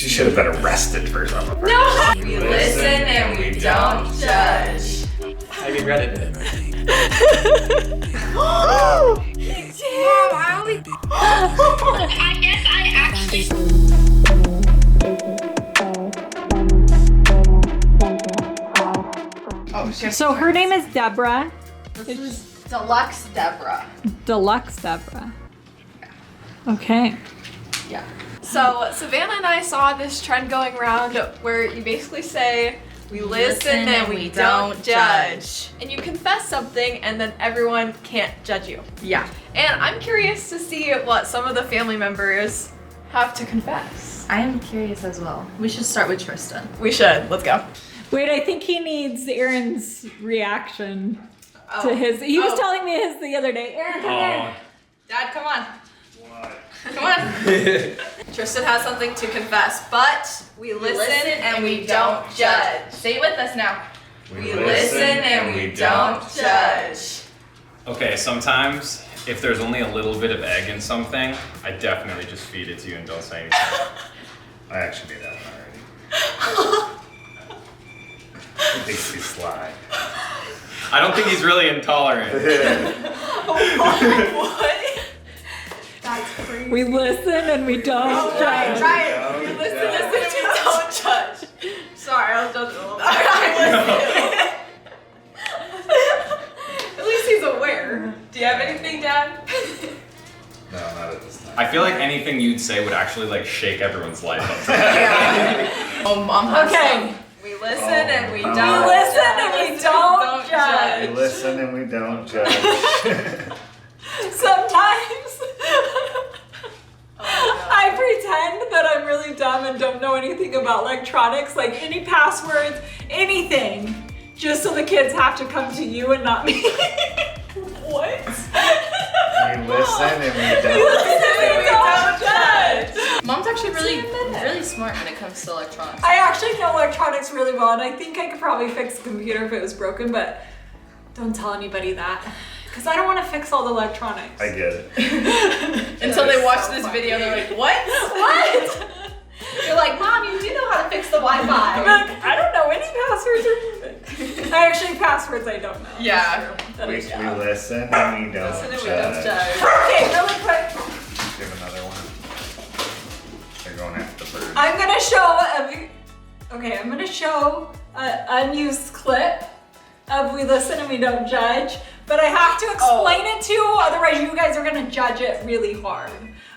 She should have been arrested for something. No! We listen and we don't judge. I regretted it. Oh! I guess I actually. Oh, shit. So her name is Deborah. This is Deluxe Deborah. Deluxe Deborah. Okay. Yeah. So Savannah and I saw this trend going around where you basically say, we listen and we don't judge. And you confess something and then everyone can't judge you. Yeah. And I'm curious to see what some of the family members have to confess. I am curious as well. We should start with Tristan. We should. Let's go. Wait, I think he needs Aaron's reaction to his. He was telling me his the other day. Aaron, come here. Dad, come on. What? Come on. Tristan has something to confess, but we listen and we don't judge. Say it with us now. We listen and we don't judge. Okay, sometimes if there's only a little bit of egg in something, I definitely just feed it to you and don't say anything. I actually did that one already. He thinks he's sly. I don't think he's really intolerant. What? That's crazy. We listen and we don't judge. Try it. We listen and we don't judge. Sorry, I was just a little bit. At least he's aware. Do you have anything, Dad? No, not at this time. I feel like anything you'd say would actually like shake everyone's life up. Oh, Mom has Okay. We listen and we don't We listen and we don't judge. We listen and we don't judge. Sometimes I pretend that I'm really dumb and don't know anything about electronics, like any passwords, anything, just so the kids have to come to you and not me. What? We listen and we We listen and we don't judge. judge. Mom's actually really smart when it comes to electronics. I actually know electronics really well, and I think I could probably fix the computer if it was broken, but don't tell anybody that. Because I don't want to fix all the electronics. I get it. Until they watch this video, they're like, what? What? You're like, Mom, you do know how to fix the I'm Wi-Fi. like, I don't know any passwords or anything. Actually, passwords I don't know. Yeah. That We is true. listen and we don't Listen and we judge. don't judge. Okay, really quick. Give another one. They're going after the bird. I'm gonna show an unused clip of We Listen and We Don't Judge, but I have to explain it to you, otherwise you guys are gonna judge it really hard.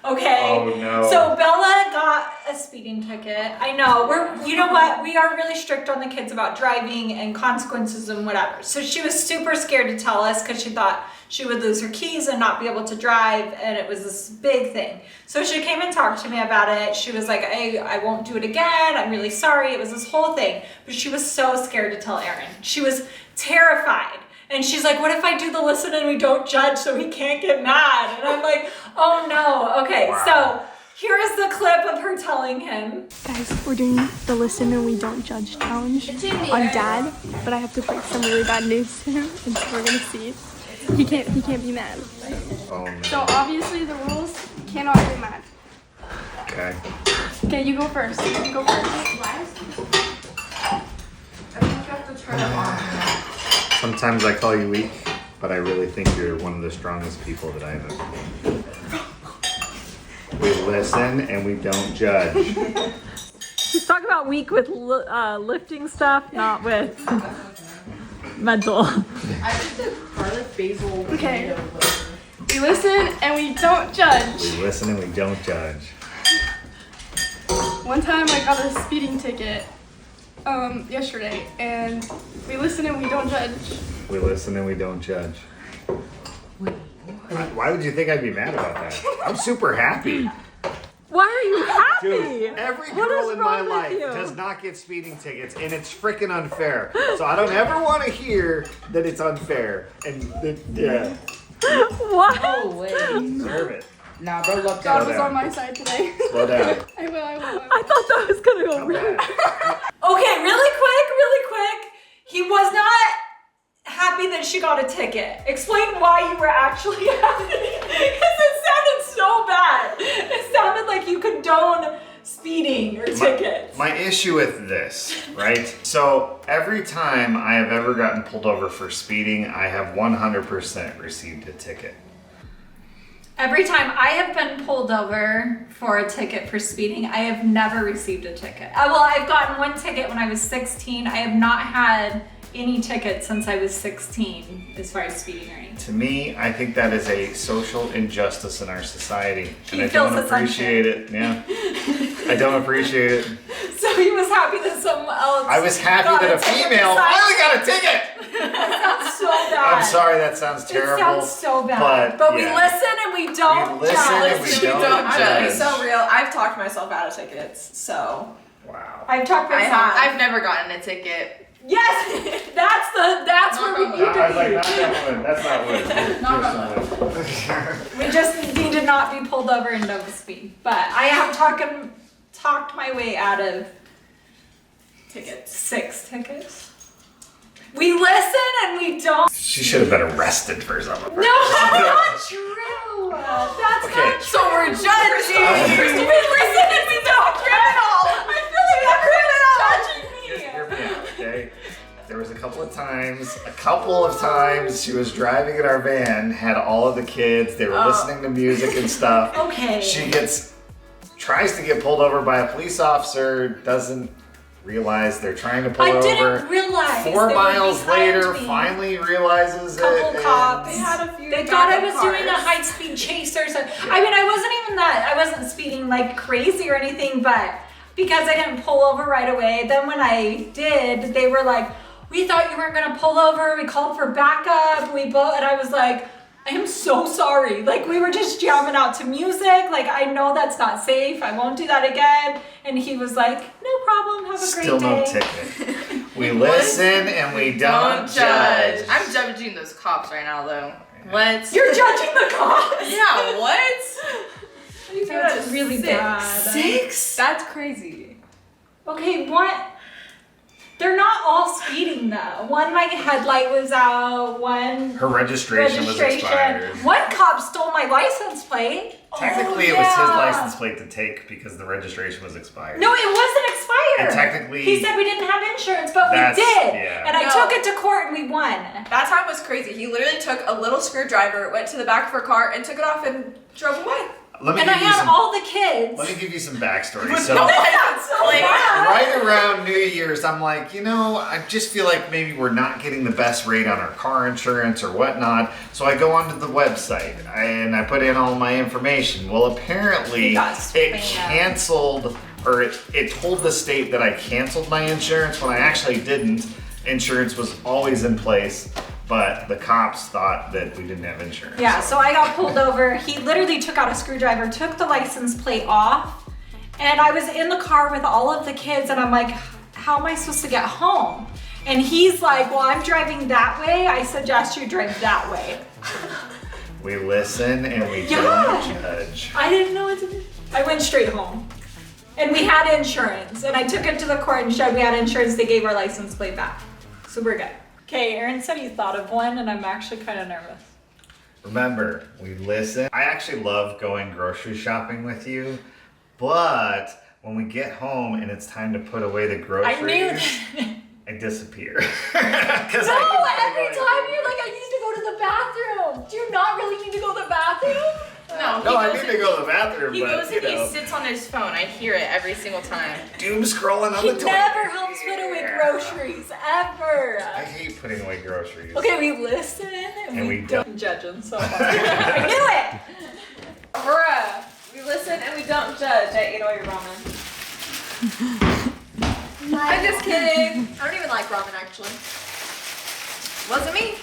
Okay? Oh, no. So Bella got a speeding ticket. I know, you know what? We are really strict on the kids about driving and consequences and whatever. So she was super scared to tell us because she thought she would lose her keys and not be able to drive, and it was this big thing. So she came and talked to me about it. She was like, I won't do it again. I'm really sorry. It was this whole thing. But she was so scared to tell Aaron. She was terrified. And she's like, what if I do the listen and we don't judge so he can't get mad? And I'm like, oh no. Okay, so here is the clip of her telling him. Guys, we're doing the listen and we don't judge challenge on Dad, but I have to break some really bad news to him, and so we're gonna see. He can't be mad. Oh, no. So obviously the rules, you cannot get mad. Okay. Okay, you go first. You go first. Sometimes I call you weak, but I really think you're one of the strongest people that I have ever met. We listen and we don't judge. She's talking about weak with lifting stuff, not with mental. I did the garlic basil. Okay. We listen and we don't judge. We listen and we don't judge. One time I got a speeding ticket yesterday, and we listen and we don't judge. We listen and we don't judge. Why would you think I'd be mad about that? I'm super happy. Why are you happy? Dude, every What girl is in my wrong with life you? does not get speeding tickets, and it's freaking unfair. So I don't ever want to hear that it's unfair. And yeah, What? Oh, wait. deserve it. Nah, bro, look God Slow was down. on my side today. Slow down. I will. I thought that was gonna go Not really. bad. Okay, really quick. He was not happy that she got a ticket. Explain why you were actually happy. Because it sounded so bad. It sounded like you condone speeding or tickets. My issue with this, right? So every time I have ever gotten pulled over for speeding, I have 100% received a ticket. Every time I have been pulled over for a ticket for speeding, I have never received a ticket. Well, I've gotten one ticket when I was 16. I have not had any tickets since I was 16 as far as speeding or anything. To me, I think that is a social injustice in our society. He and I feels don't it's appreciate it. Yeah. I don't appreciate it. So he was happy that someone else I was happy got that a ticket female besides finally got a me. ticket. That sounds so bad. I'm sorry, that sounds terrible. It sounds so bad. But we yeah. listen and we don't We listen judge. and we don't I'm gonna be judge. so real. I've talked myself out of tickets, so Wow. I've talked I myself. have. I've never gotten a ticket. Yes, that's where we need I was to like, be. not that one. That's not wood. Here's some wood. We just need to not be pulled over and don't speed. But I have talked my way out of Tickets. 6 tickets. We listen and we don't. She should have been arrested for some of No, her. that's not true. That's Okay. not true. So we're judging. We listen and we don't criminal. I feel like everyone's judging me. Hear me out, okay? There was a couple of times she was driving in our van, had all of the kids, they were listening to music and stuff. Okay. She tries to get pulled over by a police officer, doesn't realize they're trying to pull I her over. didn't realize. 4 they were miles behind later, me. finally realizes Couple it. cops. They had a few. They thought I was backup doing a cars. high-speed chase or something. I mean, I wasn't speeding like crazy or anything, but because I didn't pull over right away, then when I did, they were like, we thought you weren't gonna pull over, we called for backup, and I was like, I am so sorry. Like, we were just jamming out to music, like, I know that's not safe, I won't do that again. And he was like, no problem, have a Still great no day. ticket. We listen and we don't judge. I'm judging those cops right now, though. What? You're judging the cops! Yeah, what? That's really bad. 6? That's crazy. Okay, what? They're not all speeding though. One, my headlight was out. One, Her registration was expired. One cop stole my license plate. Technically, it was his license plate to take because the registration was expired. No, it wasn't expired. And technically, he said we didn't have insurance, but we That's- did. yeah. And I No. took it to court and we won. That time was crazy. He literally took a little screwdriver, went to the back of her car, and took it off and drove away. let me And I give you had some. all the kids. Let me give you some backstory. With So, no That's so Like, bad. right around New Year's, I'm like, I just feel like maybe we're not getting the best rate on our car insurance or whatnot. So I go onto the website and I put in all my information. Well, apparently got it spammed. canceled, or it told the state that I canceled my insurance when I actually didn't. Insurance was always in place, but the cops thought that we didn't have insurance. Yeah, so I got pulled over. He literally took out a screwdriver, took the license plate off, and I was in the car with all of the kids, and I'm like, how am I supposed to get home? And he's like, well, I'm driving that way. I suggest you drive that way. We listen and we Yeah. don't judge. I didn't know what to do. I went straight home. And we had insurance, and I took it to the court and showed we had insurance. They gave our license plate back. So we're good. Okay, Aaron said he thought of one, and I'm actually kind of nervous. Remember, we listen. I actually love going grocery shopping with you, but when we get home and it's time to put away the groceries, I knew that. I disappear. No, every time you're like, I need to go to the bathroom. Do you not really need to go to the bathroom? No, I need to go to the bathroom, He but goes and he sits on his phone. I hear it every single time. doom scrolling on He the toilet. never helps put away groceries, ever. I hate putting away groceries. Okay, we listen And we don't. judge him so hard. I knew it. Bruh. We listen and we don't judge. I ate all your ramen. I'm just kidding. I don't even like ramen actually. Wasn't me.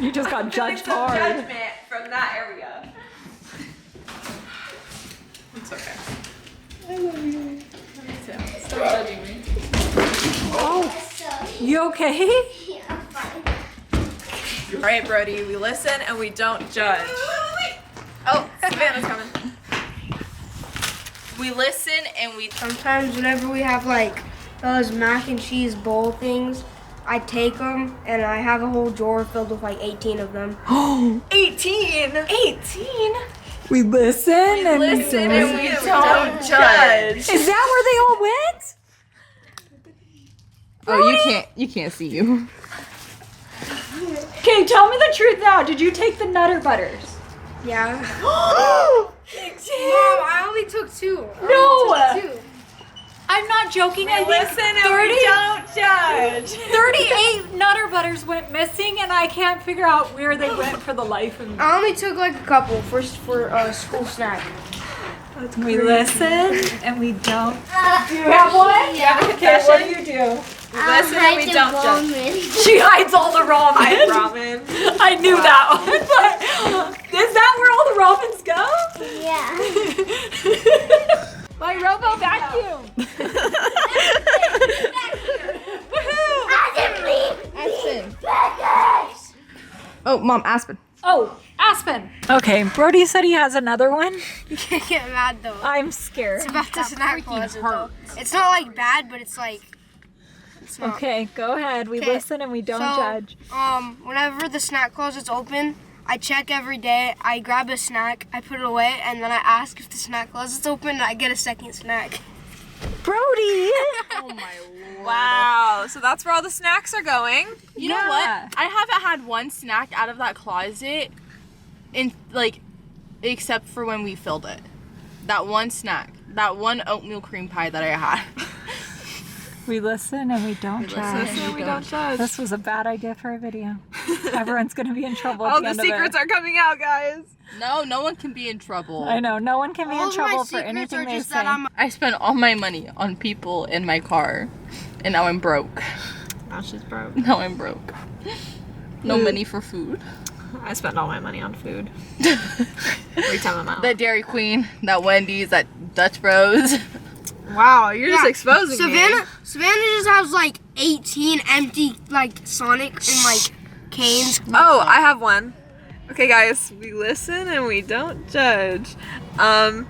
You just got judged Some hard. judgment from that area. It's okay. I love you. Stop judging me. Oh, you okay? All right, Brody. We listen and we don't judge. Oh, Savannah's coming. We listen and we. Sometimes whenever we have like those mac and cheese bowl things, I take them and I have a whole drawer filled with like 18 of them. 18. 18? We listen and we don't judge. Is that where they all went? Oh, you can't see you. Okay, tell me the truth now. Did you take the Nutter Butters? Yeah. You Mom, did? I only took 2. No. I'm not joking. I think Listen and we don't judge. 38 Nutter Butters went missing, and I can't figure out where they went for the life of me. I only took like a couple for school snack. We listen and we don't. Do you have one? Yeah. Okay, what do you do? Listen and we don't judge. She hides all the ramen. Ramen. I knew that one, but is that where all the ramens go? Yeah. My robo vacuum. Aspen. Oh, Mom, Aspen. Oh, Aspen. Okay, Brody said he has another one. You can't get mad though. I'm scared. It's about the snack closet though. It's not like bad, but it's like. It's not. Okay, go ahead. We Okay, listen and we don't so, judge. Whenever the snack closet's open, I check every day. I grab a snack, I put it away, and then I ask if the snack closet's open, and I get a second snack. Brody. Oh my lord. Wow. So that's where all the snacks are going. You know what? I haven't had one snack out of that closet in except for when we filled it. That one snack. That one oatmeal cream pie that I had. We listen and we don't judge. Listen and we don't judge. This was a bad idea for a video. Everyone's gonna be in trouble. All at the the end secrets of it. are coming out, guys. No one can be in trouble. I know, no one can be All in of my trouble for secrets anything are they just say. that I spent all my money on people in my car, and now I'm broke. Now she's broke. Now I'm broke. No money for food. I spend all my money on food. Every time I'm out. That Dairy Queen, that Wendy's, that Dutch Bros. Wow, you're just exposing me. Savannah just has like 18 empty like Sonic and like canes. Oh, I have one. Okay, guys, we listen and we don't judge. I'm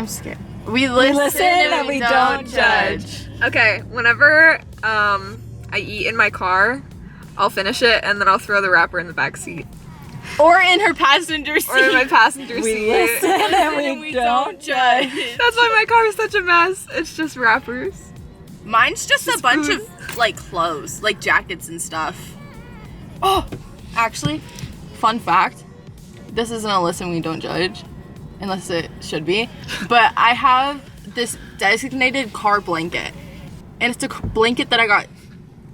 scared. We listen and we don't judge. Okay, whenever I eat in my car, I'll finish it and then I'll throw the wrapper in the back seat Or in her passenger seat. or in my passenger seat. We listen and we don't judge. That's why my car is such a mess. It's just wrappers. Mine's just a bunch of like clothes, like jackets and stuff. Oh, actually, fun fact. This isn't a listen, we don't judge, unless it should be. But I have this designated car blanket, and it's a blanket that I got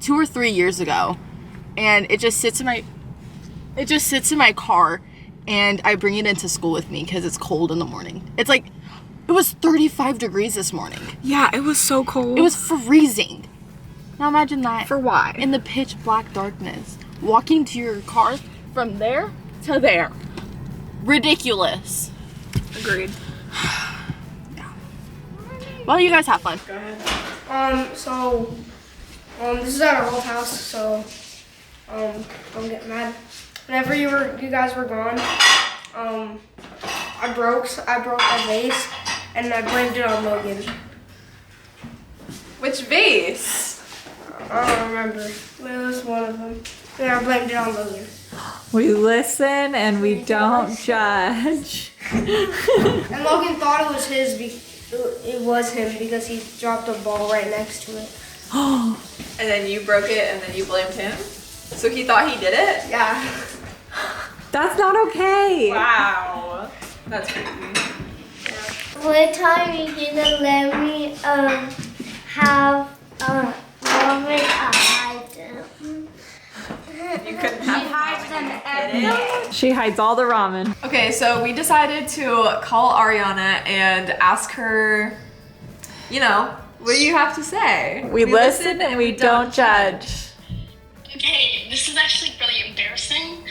2 or 3 years ago, and it just sits in my car, and I bring it into school with me because it's cold in the morning. It's like, it was 35 degrees this morning. Yeah, it was so cold. It was freezing. Now imagine that. For why? In the pitch black darkness. Walking to your car from there to there. Ridiculous. Agreed. Well, you guys have fun. This is at our old house, so don't get mad. Whenever you guys were gone, I broke a vase, and I blamed it on Logan. Which vase? I don't remember. It was one of them. And I blamed it on Logan. We listen and we don't judge. And Logan thought it was his. It was him because he dropped a ball right next to it. And then you broke it and then you blamed him? So he thought he did it? Yeah. That's not okay. Wow. That's crazy. What time are you gonna let me have moment hide them? You couldn't have She hides all the ramen. Okay, so we decided to call Ariana and ask her, you know, what do you have to say? We listen and we don't judge. Okay, this is actually really embarrassing.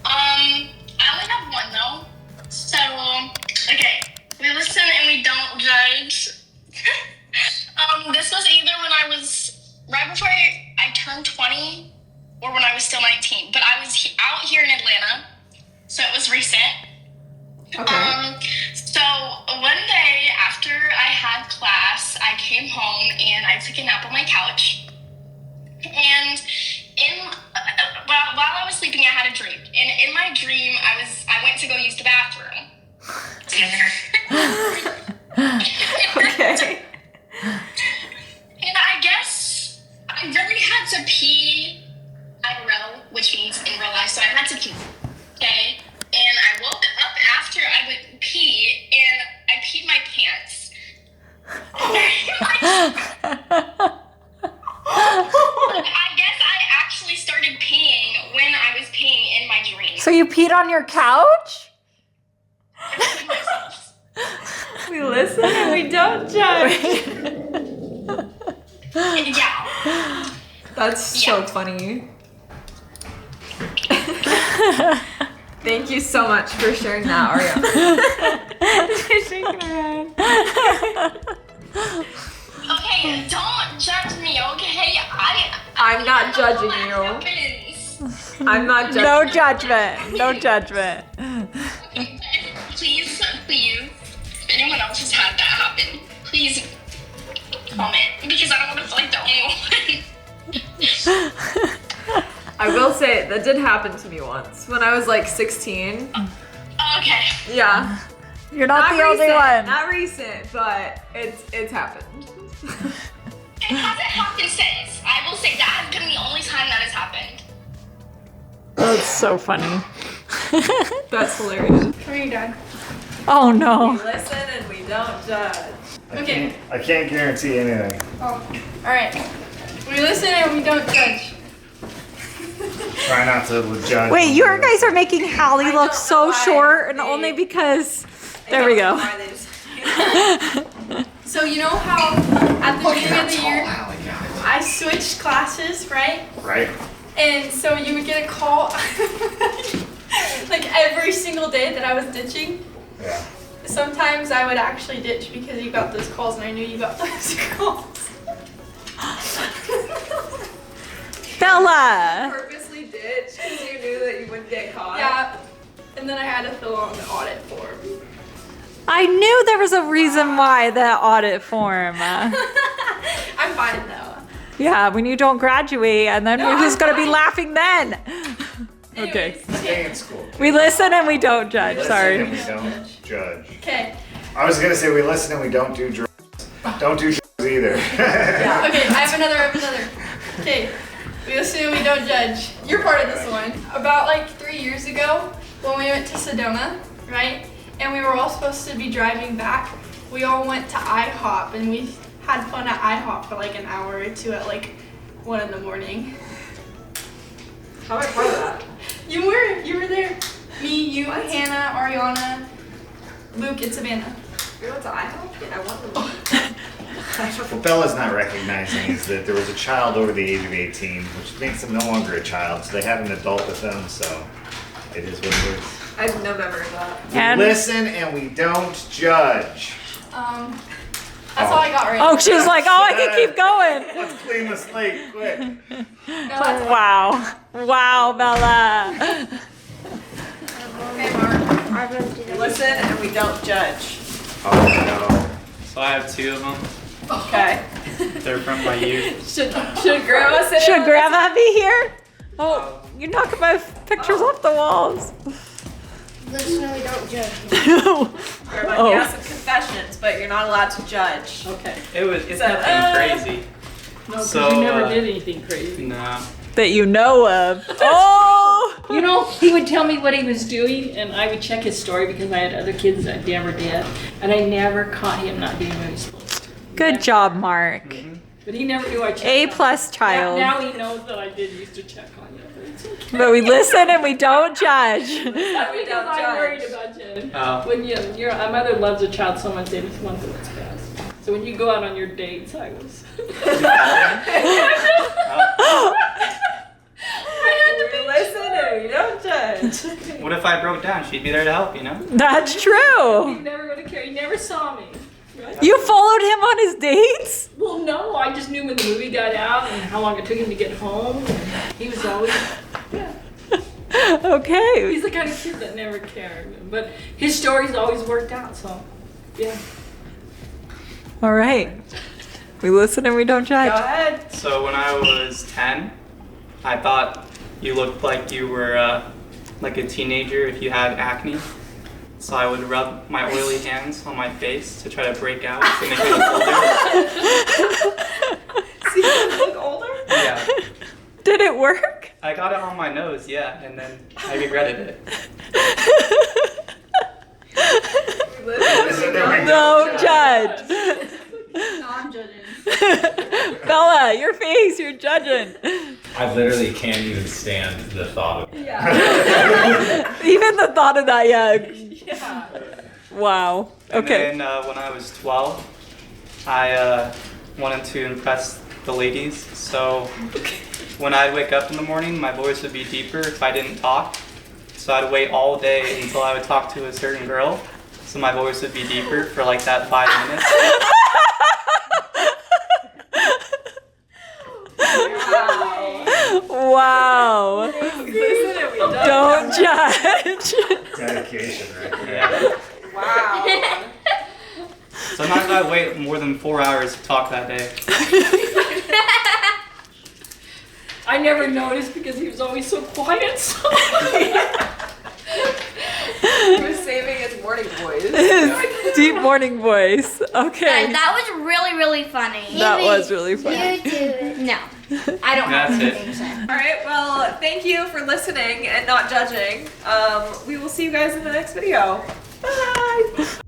I only have one though. So, okay, we listen and we don't judge. This was either when I was, right before I turned 20 or when I was still 19. But I was out here in Atlanta, so it was recent. Okay. So one day after I had class, I came home and I took a nap on my couch. And in while I was sleeping, I had a dream, and in my dream, I went to go use the bathroom. Okay. And I guess I really had to pee IRL, which means in real life, so I had to pee. Okay? And I woke up after I would pee, and I peed my pants. I guess I actually started peeing when I was peeing in my dream. So you peed on your couch? I peed myself. We listen and we don't judge. Yeah. That's so funny. Thank you so much for sharing that, Ariana. She's shaking her head. Okay, don't judge me, okay? I'm not judging you. I'm not judging No you. judgment. No judgment. Please, if anyone else has had that happen, please comment, because I don't want to feel like the only one. I will say that did happen to me once when I was like 16. Okay. Yeah. You're not the only one. Not recent, but it's happened. It hasn't happened since. I will say that has been the only time that has happened. That's so funny. That's hilarious. Come here, Dad. Oh no. We listen and we don't judge. Okay. I can't guarantee anything. Oh, all right. We listen and we don't judge. Try not to judge. Wait, you guys are making Hallie I look don't so know why short, and they- only because. There we go. So you know how at the beginning of the year I switched classes, right? Right? And so you would get a call like every single day that I was ditching. Yeah. Sometimes I would actually ditch because you got those calls and I knew you got those calls. Bella! Purposely ditch because you knew that you wouldn't get caught. Yeah. And then I had to fill out the audit form. I knew there was a reason why that audit form. I'm fine though. Yeah, when you don't graduate, and then No, who's I'm gonna be fine. laughing then? Okay. Anyways, Stay in school. We listen and we don't judge. Listen Sorry. and we don't judge. Okay. I was gonna say we listen and we don't do drugs. Don't do drugs either. Yeah. Okay, I have another. Okay. We listen and we don't judge. You're part of this one. About like 3 years ago, when we went to Sedona, right? And we were all supposed to be driving back. We all went to IHOP and we had fun at IHOP for like an hour or two at like 1 in the morning. How am I part of that? You were there. Me, you, Hannah, Ariana, Luke, and Savannah. We went to IHOP? Yeah, I want them. What Bella's not recognizing is that there was a child over the age of 18, which makes them no longer a child, so they have an adult with them, so it is what it is. I have no memory of that. We And- listen and we don't judge. That's all I got right Oh, now. she was like, oh, I can keep going. Let's clean the slate quick. Wow. Wow, Bella. Okay, Mark. We listen and we don't judge. Oh no. So I have two of them. Okay. They're from my youth. Should Grandma sit Should in? Grandma be here? Oh, you're knocking my pictures off the walls. Listen and we don't judge. Grandma, Oh. you have some confessions, but you're not allowed to judge. Okay. It's So, nothing crazy. No, 'cause So, you never uh, did anything crazy. No. That you know of. Oh! You know, he would tell me what he was doing, and I would check his story because I had other kids that never did, and I never caught him not doing what he was supposed to. Good job, Mark. But he never knew I checked. A on him. plus child. Now he knows that I did used to check on you, but it's okay. But we listen and we don't judge. Not because I'm worried about you. Oh. When a mother loves a child so much, they just want them its best. So when you go out on your dates, I was. We listen and we don't judge. What if I broke down? She'd be there to help, you know? That's He true. never would have cared. He never saw me. Right? You followed him on his dates? Well, no, I just knew when the movie got out and how long it took him to get home. He was always, yeah. Okay. He's the kind of kid that never cared. But his stories always worked out, so, yeah. All right. We listen and we don't Go judge. ahead. So when I was 10, I thought you looked like you were like a teenager if you had acne. So I would rub my oily hands on my face to try to break out to make it look older. See, you look older? Yeah. Did it work? I got it on my nose, yeah, and then I regretted it. Don't judge. No, I'm judging. Bella, your face, you're judging. I literally can't even stand the thought of it. Even the thought of that, yeah. Wow. Okay. And then when I was 12, I wanted to impress the ladies. So when I'd wake up in the morning, my voice would be deeper if I didn't talk. So I'd wait all day until I would talk to a certain girl. So my voice would be deeper for like that 5 minutes. Wow. Don't judge. Dedication, right? Yeah. Wow. Sometimes I'd wait more than 4 hours to talk that day. I never noticed because he was always so quiet. So. He was saving his morning voice. His deep morning voice. Okay. That was really, really funny. That was really funny. You do it. No. I don't have anything to say. All right, well, thank you for listening and not judging. We will see you guys in the next video. Bye.